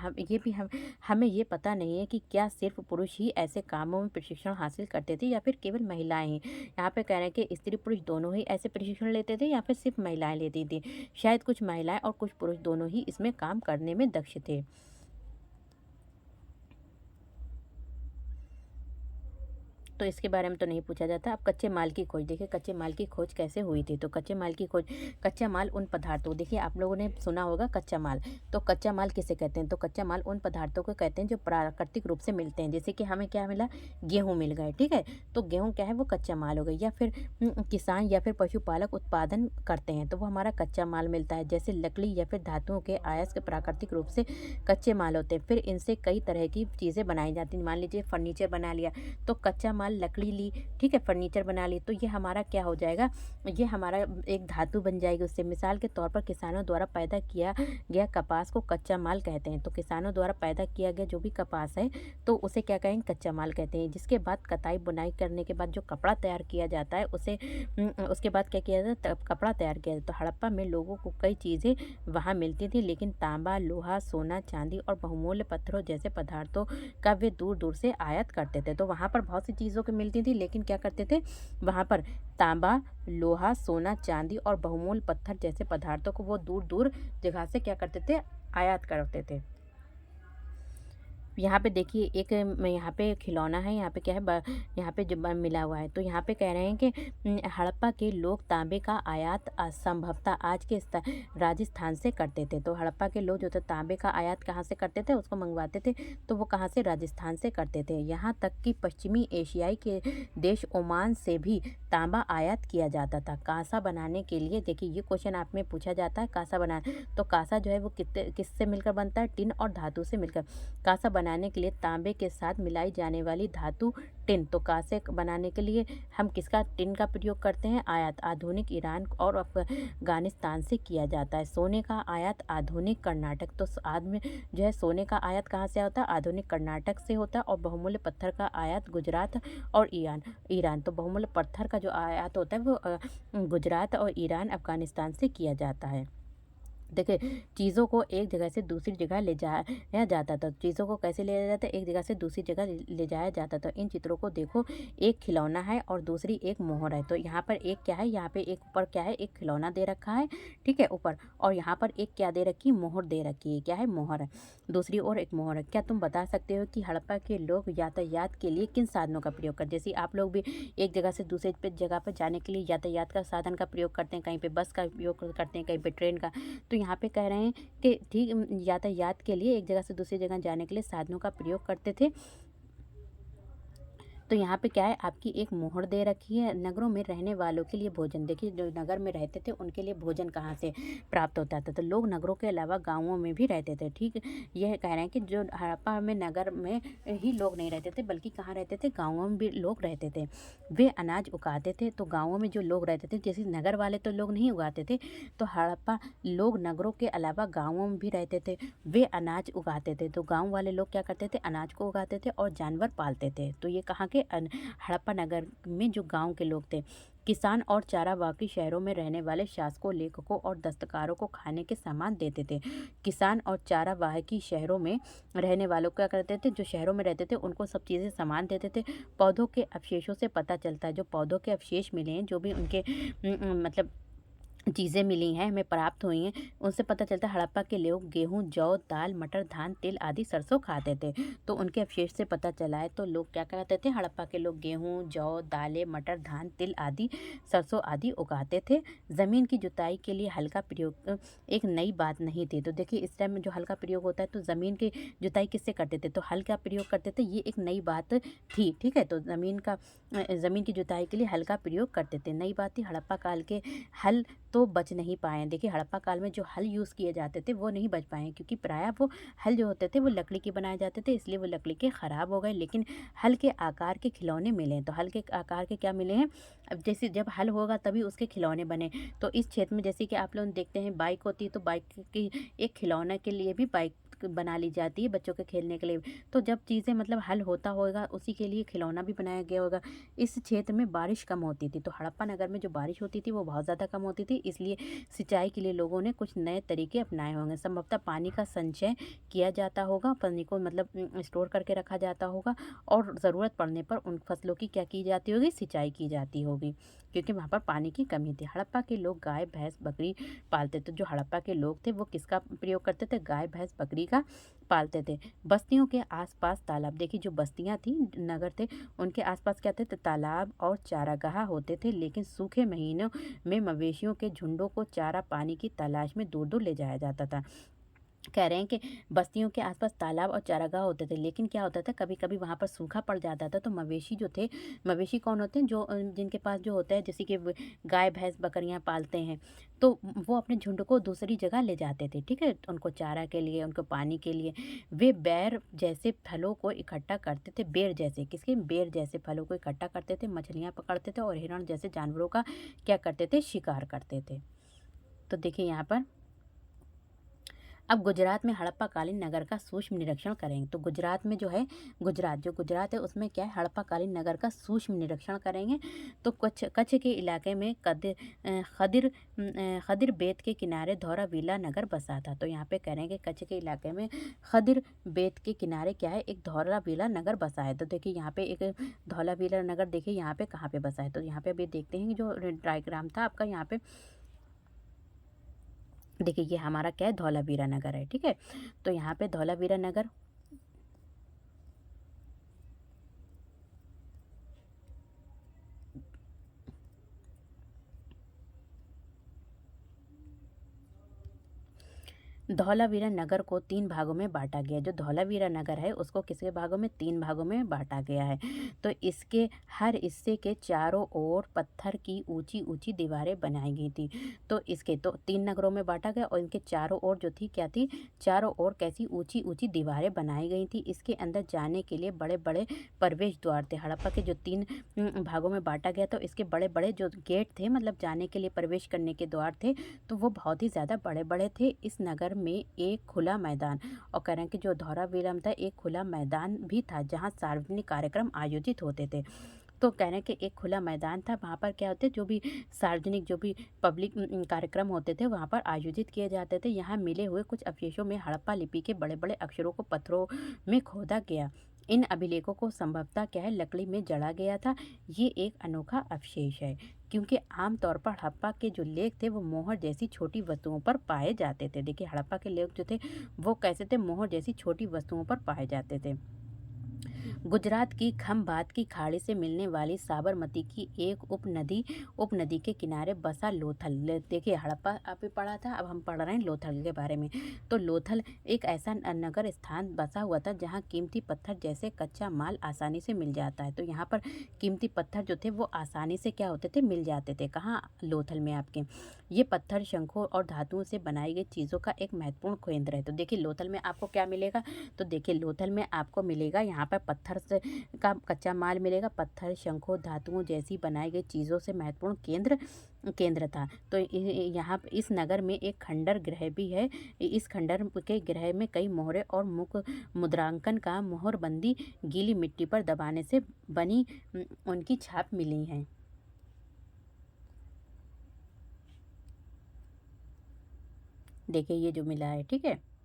S1: हमें ये पता नहीं है कि क्या सिर्फ पुरुष ही ऐसे कामों में प्रशिक्षण हासिल करते थे या फिर केवल महिलाएं ही। यहाँ पे कह रहे हैं कि स्त्री पुरुष दोनों ही ऐसे प्रशिक्षण लेते थे या फिर सिर्फ महिलाएं लेती थी। शायद कुछ महिलाएं और कुछ पुरुष दोनों ही इसमें काम करने में दक्ष थे। तो इसके बारे में तो नहीं पूछा जाता। अब कच्चे माल की खोज देखिए, कच्चे माल की खोज कैसे हुई थी। तो कच्चे माल की खोज, कच्चा माल उन पदार्थों, देखिए आप लोगों ने सुना होगा कच्चा माल। तो कच्चा माल किसे कहते हैं? तो कच्चा माल उन पदार्थों को कहते हैं जो प्राकृतिक रूप से मिलते हैं। जैसे कि हमें क्या मिला, गेहूँ मिल गए, ठीक है। तो गेहूँ क्या है, वो कच्चा माल हो गई। या फिर किसान या फिर पशुपालक उत्पादन करते हैं तो वो हमारा कच्चा माल मिलता है। जैसे लकड़ी या फिर धातुओं के आयस के प्राकृतिक रूप से कच्चे माल होते हैं। फिर इनसे कई तरह की चीज़ें बनाई जाती हैं। मान लीजिए फर्नीचर बना लिया तो कच्चा माल लकड़ी ली, ठीक है, फर्नीचर बना ली, तो ये हमारा क्या हो जाएगा, ये हमारा एक धातु बन जाएगी उससे। मिसाल के तौर पर किसानों द्वारा पैदा किया गया कपास को कच्चा माल कहते हैं। तो किसानों द्वारा पैदा किया गया जो भी कपास है तो उसे क्या कहेंगे, कच्चा माल कहते हैं। जिसके बाद कताई बुनाई करने के बाद जो कपड़ा तैयार किया जाता है उसे उसके बाद क्या किया जाता है, कपड़ा तैयार किया जाता है। तो हड़प्पा में लोगों को कई चीज़ें वहाँ मिलती थी, लेकिन तांबा, लोहा, सोना, चांदी और बहुमूल्य पत्थरों जैसे पदार्थों का वे दूर दूर से आयात करते थे। तो वहाँ पर बहुत सी चीज़ों की मिलती थी, लेकिन क्या करते थे, वहाँ पर तांबा, लोहा, सोना, चांदी और बहुमूल्य पत्थर जैसे पदार्थों को वो दूर दूर जगह से क्या करते थे, आयात करते थे। यहाँ पे देखिए एक यहाँ पे खिलौना है, यहाँ पे क्या है यहाँ पे जो मिला हुआ है। तो यहाँ पे कह रहे हैं कि हड़प्पा के लोग तांबे का आयात संभवतः आज के राजस्थान से करते थे। तो हड़प्पा के लोग जो थे तांबे का आयात कहाँ से करते थे, उसको मंगवाते थे, तो वो कहाँ से, राजस्थान से करते थे। यहाँ तक कि पश्चिमी एशियाई के देश ओमान से भी तांबा आयात किया जाता था कांसा बनाने के लिए। देखिए ये क्वेश्चन आप में पूछा जाता है, कांसा बना, तो कांसा जो है वो किससे मिलकर बनता है, टिन और धातु से मिलकर। कांसा बनाने के लिए तांबे के साथ मिलाई जाने वाली धातु टिन। तो कांसे बनाने के लिए हम किसका, टिन का प्रयोग करते हैं, आयात आधुनिक ईरान और अफगानिस्तान से किया जाता है। सोने का आयात आधुनिक कर्नाटक, तो आदमी जो है सोने का आयात कहाँ से होता है, आधुनिक कर्नाटक से होता है। और बहुमूल्य पत्थर का आयात गुजरात और ईरान, तो बहुमूल्य पत्थर का जो आयात होता है वो गुजरात और ईरान, अफगानिस्तान से किया जाता है। देखिए चीज़ों को एक जगह से दूसरी जगह ले जाया जाता था। चीज़ों को कैसे ले जाया जाता है, एक जगह से दूसरी जगह ले जाया जाता था। इन चित्रों को देखो, एक खिलौना है और दूसरी एक मोहर है। तो यहाँ पर एक क्या है, यहाँ पे एक ऊपर क्या है, एक खिलौना दे रखा है, ठीक है ऊपर, और यहाँ पर एक क्या दे रखी, मोहर दे रखी है। क्या है, मोहर है, दूसरी ओर एक मोहर है। क्या तुम बता सकते हो कि हड़प्पा के लोग यातायात के लिए किन साधनों का प्रयोग करते, जैसे आप लोग भी एक जगह से दूसरे जगह पर जाने के लिए यातायात का साधन का प्रयोग करते हैं, कहीं पे बस का उपयोग करते हैं, कहीं पे ट्रेन का। तो यहाँ पे कह रहे हैं कि ठीक यातायात के लिए एक जगह से दूसरी जगह जाने के लिए साधनों का प्रयोग करते थे। तो यहाँ पे क्या है, आपकी एक मोहर दे रखी है। नगरों में रहने वालों के लिए भोजन, देखिए जो नगर में रहते थे उनके लिए भोजन कहाँ से प्राप्त होता था, तो लोग नगरों के अलावा गाँवों में भी रहते थे। ठीक, यह कह रहे हैं कि जो हड़प्पा में नगर में ही लोग नहीं रहते थे, बल्कि कहाँ रहते थे, गाँवों में भी लोग रहते थे। वे अनाज उगाते थे। तो गाँवों में जो लोग रहते थे, जैसे नगर वाले तो लोग नहीं उगाते थे, तो हड़प्पा लोग नगरों के अलावा गाँवों में भी रहते थे, वे अनाज उगाते थे। तो गाँव वाले लोग क्या करते थे, अनाज को उगाते थे और जानवर पालते थे। तो ये कहाँ के, हड़प्पा नगर में जो गांव के लोग थे। किसान और चाराबाकी शहरों में रहने वाले शासकों, लेखकों और दस्तकारों को खाने के सामान देते थे। किसान और चारावाहकी शहरों में रहने वालों को क्या करते थे, जो शहरों में रहते थे उनको सब चीज़ें सामान देते थे। पौधों के अवशेषों से पता चलता है, जो पौधों के अवशेष मिले हैं, जो भी उनके मतलब चीज़ें मिली हैं, हमें प्राप्त हुई हैं, उनसे पता चलता है हड़प्पा के लोग गेहूँ, जौ, दाल, मटर, धान, तिल आदि सरसों खाते थे। तो उनके अवशेष से पता चला है। तो लोग क्या करते थे, हड़प्पा के लोग गेहूँ, जौ, दालें, मटर, धान, तिल आदि सरसों आदि उगाते थे। ज़मीन की जुताई के लिए हल का प्रयोग एक नई बात नहीं थी। तो देखिए इस टाइम में जो हल का प्रयोग होता है, तो ज़मीन की जुताई किससे करते थे, तो हल का प्रयोग करते थे, ये एक नई बात थी। ठीक है, तो ज़मीन की जुताई के लिए हल का प्रयोग करते थे, नई बात थी। हड़प्पा काल के हल तो बच नहीं पाए। देखिए हड़प्पा काल में जो हल यूज़ किए जाते थे वो नहीं बच पाए, क्योंकि प्रायः वो हल जो होते थे वो लकड़ी के बनाए जाते थे, इसलिए वो लकड़ी के ख़राब हो गए। लेकिन हल के आकार के खिलौने मिले हैं। तो हल के आकार के क्या मिले हैं, अब जैसे जब हल होगा तभी उसके खिलौने बने। तो इस क्षेत्र में जैसे कि आप लोग देखते हैं बाइक होती है, तो बाइक की एक खिलौने के लिए भी बाइक बना ली जाती है, बच्चों के खेलने के लिए। तो जब चीज़ें मतलब हल होता होगा, उसी के लिए खिलौना भी बनाया गया होगा। इस क्षेत्र में बारिश कम होती थी, तो हड़प्पा नगर में जो बारिश होती थी वो बहुत ज़्यादा कम होती थी, इसलिए सिंचाई के लिए लोगों ने कुछ नए तरीके अपनाए होंगे। संभवतः पानी का संचय किया जाता होगा, पानी को मतलब स्टोर करके रखा जाता होगा, और ज़रूरत पड़ने पर उन फसलों की क्या की जाती होगी, सिंचाई की जाती होगी, क्योंकि वहाँ पर पानी की कमी थी। हड़प्पा के लोग गाय, भैंस, बकरी पालते थे। जो हड़प्पा के लोग थे वो किसका प्रयोग करते थे, गाय, भैंस, बकरी का पालते थे। बस्तियों के आसपास तालाब, देखिए जो बस्तियाँ थी, नगर थे, उनके आसपास क्या थे, तो तालाब और चारागाह होते थे। लेकिन सूखे महीनों में मवेशियों के झुंडों को चारा पानी की तलाश में दूर दूर ले जाया जाता था। कह रहे हैं कि बस्तियों के आसपास तालाब और चारागाह होते थे, लेकिन क्या होता था, कभी कभी वहाँ पर सूखा पड़ जाता था। तो मवेशी जो थे, मवेशी कौन होते हैं, जो जिनके पास जो होता है, जैसे कि गाय, भैंस, बकरियाँ पालते हैं, तो वो अपने झुंड को दूसरी जगह ले जाते थे। ठीक है, उनको चारा के लिए, उनको पानी के लिए। वे बैर जैसे फलों को इकट्ठा करते थे, बेर जैसे, किसके, बेर जैसे फलों को इकट्ठा करते थे, मछलियाँ पकड़ते थे, और हिरण जैसे जानवरों का क्या करते थे, शिकार करते थे। तो देखिए यहाँ पर अब गुजरात में हड़प्पा कालीन नगर का सूक्ष्म निरीक्षण करेंगे। तो गुजरात में जो है, गुजरात है उसमें क्या है, हड़प्पा कालीन नगर का सूक्ष्म निरीक्षण करेंगे। तो कच्छ के इलाके में खदिर बेत के किनारे धौलावीरा नगर बसा था। तो यहाँ पे कह रहे हैं कि कच्छ के इलाके में खदिर बेत के किनारे क्या है, एक धौलावीरा नगर बसा है। तो देखिए यहाँ पे एक धौलावीरा नगर, देखिए यहाँ पे कहाँ पे बसा है। तो यहाँ पे अभी देखते हैं कि जो डायग्राम था आपका, यहाँ पे देखिए ये हमारा क्या है, धौलावीरा नगर है। ठीक है, तो यहाँ पे धौलावीरा नगर धौलावीरा नगर को 3 भागों में बाँटा गया है। जो धौलावीरा नगर है उसको कितने भागों में? 3 भागों में बाँटा गया है। तो इसके हर हिस्से के चारों ओर पत्थर की ऊँची-ऊँची दीवारें बनाई गई थी। तो इसके तो 3 नगरों में बाँटा गया और इनके चारों ओर जो थी क्या थी? चारों ओर कैसी ऊँची-ऊँची दीवारें बनाई गई थी। इसके अंदर जाने के लिए बड़े-बड़े प्रवेश द्वार थे। हड़प्पा के जो 3 भागों में बाँटा गया तो इसके बड़े-बड़े जो गेट थे, मतलब जाने के लिए प्रवेश करने के द्वार थे, तो वो बहुत ही ज़्यादा बड़े-बड़े थे। इस नगर में एक खुला मैदान, और कह रहे हैं कि जो धौलावीरा था एक खुला मैदान भी था जहाँ सार्वजनिक कार्यक्रम आयोजित होते थे। तो कह रहे हैं कि एक खुला मैदान था, वहाँ पर क्या होते, जो भी सार्वजनिक जो भी पब्लिक कार्यक्रम होते थे वहाँ पर आयोजित किए जाते थे। यहाँ मिले हुए कुछ अवशेषों में हड़प्पा लिपि के बड़े-बड़े अक्षरों को पत्थरों में खोदा गया। इन अभिलेखों को संभवतः क्या है, लकड़ी में जड़ा गया था। ये एक अनोखा अवशेष है क्योंकि आमतौर पर हड़प्पा के जो लेख थे वो मोहर जैसी छोटी वस्तुओं पर पाए जाते थे। देखिए हड़प्पा के लेख जो थे वो कैसे थे? मोहर जैसी छोटी वस्तुओं पर पाए जाते थे। गुजरात की खमबात की खाड़ी से मिलने वाली साबरमती की एक उपनदी के किनारे बसा लोथल। देखिए हड़प्पा अभी पढ़ा था, अब हम पढ़ रहे हैं लोथल के बारे में। तो लोथल एक ऐसा नगर स्थान बसा हुआ था जहाँ कीमती पत्थर जैसे कच्चा माल आसानी से मिल जाता है। तो यहाँ पर कीमती पत्थर जो थे वो आसानी से क्या होते थे? मिल जाते थे। कहाँ? लोथल में आपके। ये पत्थर शंखों और धातुओं से बनाई गई चीज़ों का एक महत्वपूर्ण केंद्र है। तो देखिए लोथल में आपको क्या मिलेगा? तो देखिए लोथल में आपको मिलेगा यहाँ पर पत्थर से का कच्चा माल मिलेगा। पत्थर, शंखों, धातुओं जैसी बनाई गई चीज़ों से महत्वपूर्ण केंद्र था। तो यहाँ इस नगर में एक खंडर गृह भी है। इस खंडर के गृह में कई मोहरें और मुद्रांकन का मोहरबंदी गीली मिट्टी पर दबाने से बनी उनकी छाप मिली है। देखिए ये जो मिला है, ठीक है।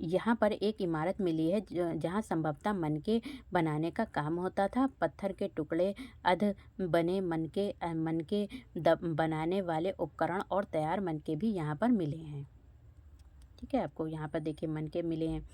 S1: यहाँ पर एक इमारत मिली है जहाँ संभवतः मनके बनाने का काम होता था। पत्थर के टुकड़े, अध बने मनके बनाने वाले उपकरण और तैयार मनके भी यहाँ पर मिले हैं। ठीक है, आपको यहाँ पर देखिए मनके मिले हैं।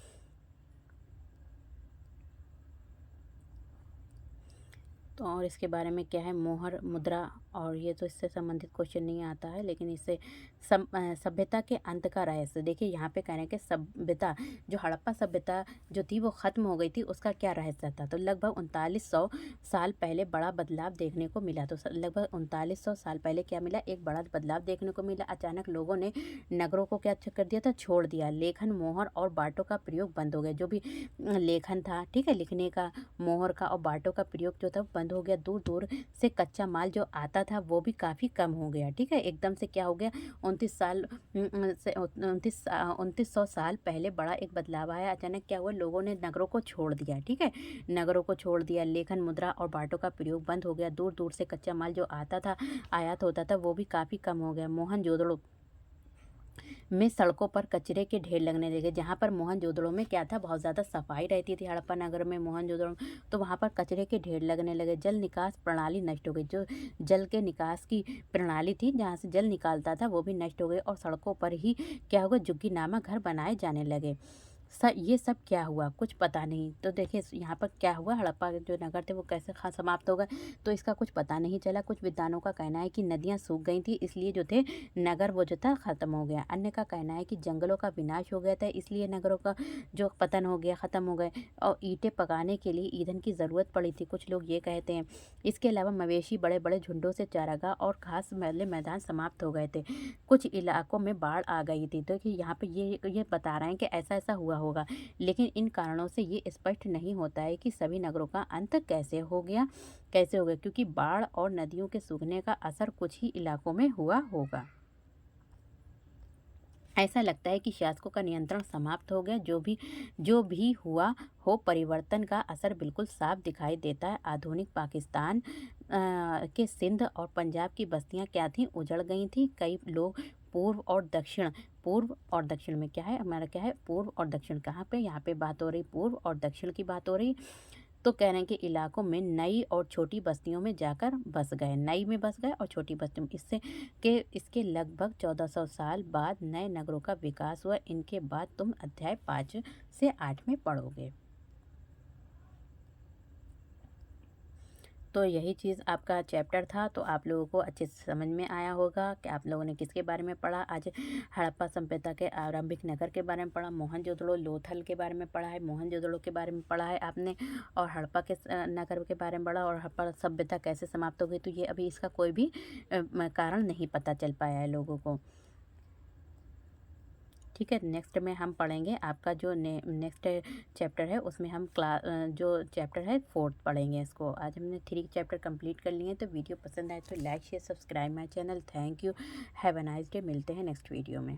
S1: तो और इसके बारे में क्या है, मोहर मुद्रा, और ये तो इससे संबंधित क्वेश्चन नहीं आता है, लेकिन इससे सभ्यता के अंत का रहस्य। देखिए यहाँ पे कह रहे हैं कि सभ्यता, जो हड़प्पा सभ्यता जो थी वो खत्म हो गई थी, उसका क्या रहस्य था? तो लगभग 3900 साल पहले बड़ा बदलाव देखने को मिला। तो लगभग 3900 साल पहले क्या मिला? एक बड़ा बदलाव देखने को मिला। अचानक लोगों ने नगरों को क्या कर दिया था? छोड़ दिया। लेखन, मोहर और बाटों का प्रयोग बंद हो गया। जो भी लेखन था, ठीक है, लिखने का, मोहर का और बाटों का प्रयोग जो था बंद हो गया। दूर दूर से कच्चा माल जो आता था वो भी काफ़ी कम हो गया। ठीक है, एकदम से क्या हो गया, 2900 साल पहले बड़ा एक बदलाव आया। अचानक क्या हुआ, लोगों ने नगरों को छोड़ दिया। ठीक है, नगरों को छोड़ दिया, लेखन, मुद्रा और बाटों का प्रयोग बंद हो गया। दूर दूर से कच्चा माल जो आता था, आयात होता था, वो भी काफ़ी कम हो गया। मोहनजोदड़ो में सड़कों पर कचरे के ढेर लगने लगे। जहाँ पर मोहनजोदड़ो में क्या था, बहुत ज़्यादा सफाई रहती थी हड़प्पा नगर में, मोहनजोदड़ो, तो वहाँ पर कचरे के ढेर लगने लगे। जल निकास प्रणाली नष्ट हो गई। जो जल के निकास की प्रणाली थी, जहाँ से जल निकालता था, वो भी नष्ट हो गई। और सड़कों पर ही क्या होगा, झुग्गी नामक घर बनाए जाने लगे। ये सब क्या हुआ, कुछ पता नहीं। तो देखिए यहाँ पर क्या हुआ, हड़प्पा के जो नगर थे वो कैसे समाप्त हो गए, तो इसका कुछ पता नहीं चला। कुछ विद्वानों का कहना है कि नदियाँ सूख गई थी, इसलिए जो थे नगर वो जो था ख़त्म हो गया। अन्य का कहना है कि जंगलों का विनाश हो गया था, इसलिए नगरों का जो पतन हो गया, ख़त्म हो गए। और ईंटें पकाने के लिए ईंधन की ज़रूरत पड़ी थी, कुछ लोग ये कहते हैं। इसके अलावा मवेशी बड़े बड़े झुंडों से चारागाह और घास वाले मैदान समाप्त हो गए थे। कुछ इलाकों में बाढ़ आ गई थी। तो कि यहाँ पे ये बता रहे हैं कि ऐसा ऐसा हुआ होगा, लेकिन इन कारणों से ये स्पष्ट नहीं होता है कि सभी नगरों का अंत कैसे हो गया, क्योंकि बाढ़ और नदियों के सूखने का असर कुछ ही इलाकों में हुआ होगा। ऐसा लगता है कि शासकों का नियंत्रण समाप्त हो गया। जो भी हुआ हो, परिवर्तन का असर बिल्कुल साफ दिखाई देता है। आधुनिक पाकिस्तान के सिंध और पंजाब की बस्तियां क्या थीं, उजड़ गई थीं। कई लोग पूर्व और दक्षिण में क्या है, हमारा क्या है, पूर्व और दक्षिण, कहाँ पे, यहाँ पे बात हो रही पूर्व और दक्षिण की बात हो रही। तो कह रहे हैं कि इलाकों में नई और छोटी बस्तियों में जाकर बस गए, नई में बस गए और छोटी बस्तियों में। इसके लगभग 1400 साल बाद नए नगरों का विकास हुआ। इनके बाद तुम अध्याय 5 से 8 में पढ़ोगे। तो यही चीज़ आपका चैप्टर था, तो आप लोगों को अच्छे से समझ में आया होगा कि आप लोगों ने किसके बारे में पढ़ा। आज हड़प्पा सभ्यता के आरंभिक नगर के बारे में पढ़ा, मोहनजोदड़ो लोथल के बारे में पढ़ा है, मोहनजोदड़ो के बारे में पढ़ा है आपने, और हड़प्पा के नगर के बारे में पढ़ा, और हड़प्पा सभ्यता कैसे समाप्त हो गई। तो ये अभी इसका कोई भी कारण नहीं पता चल पाया है लोगों को। ठीक है, नेक्स्ट में हम पढ़ेंगे आपका जो नेक्स्ट चैप्टर है, उसमें हम जो चैप्टर है 4th पढ़ेंगे इसको। आज हमने 3 चैप्टर कंप्लीट कर लिए हैं। तो वीडियो पसंद आए तो like share subscribe my channel. Thank you, have a nice day. मिलते हैं नेक्स्ट वीडियो में।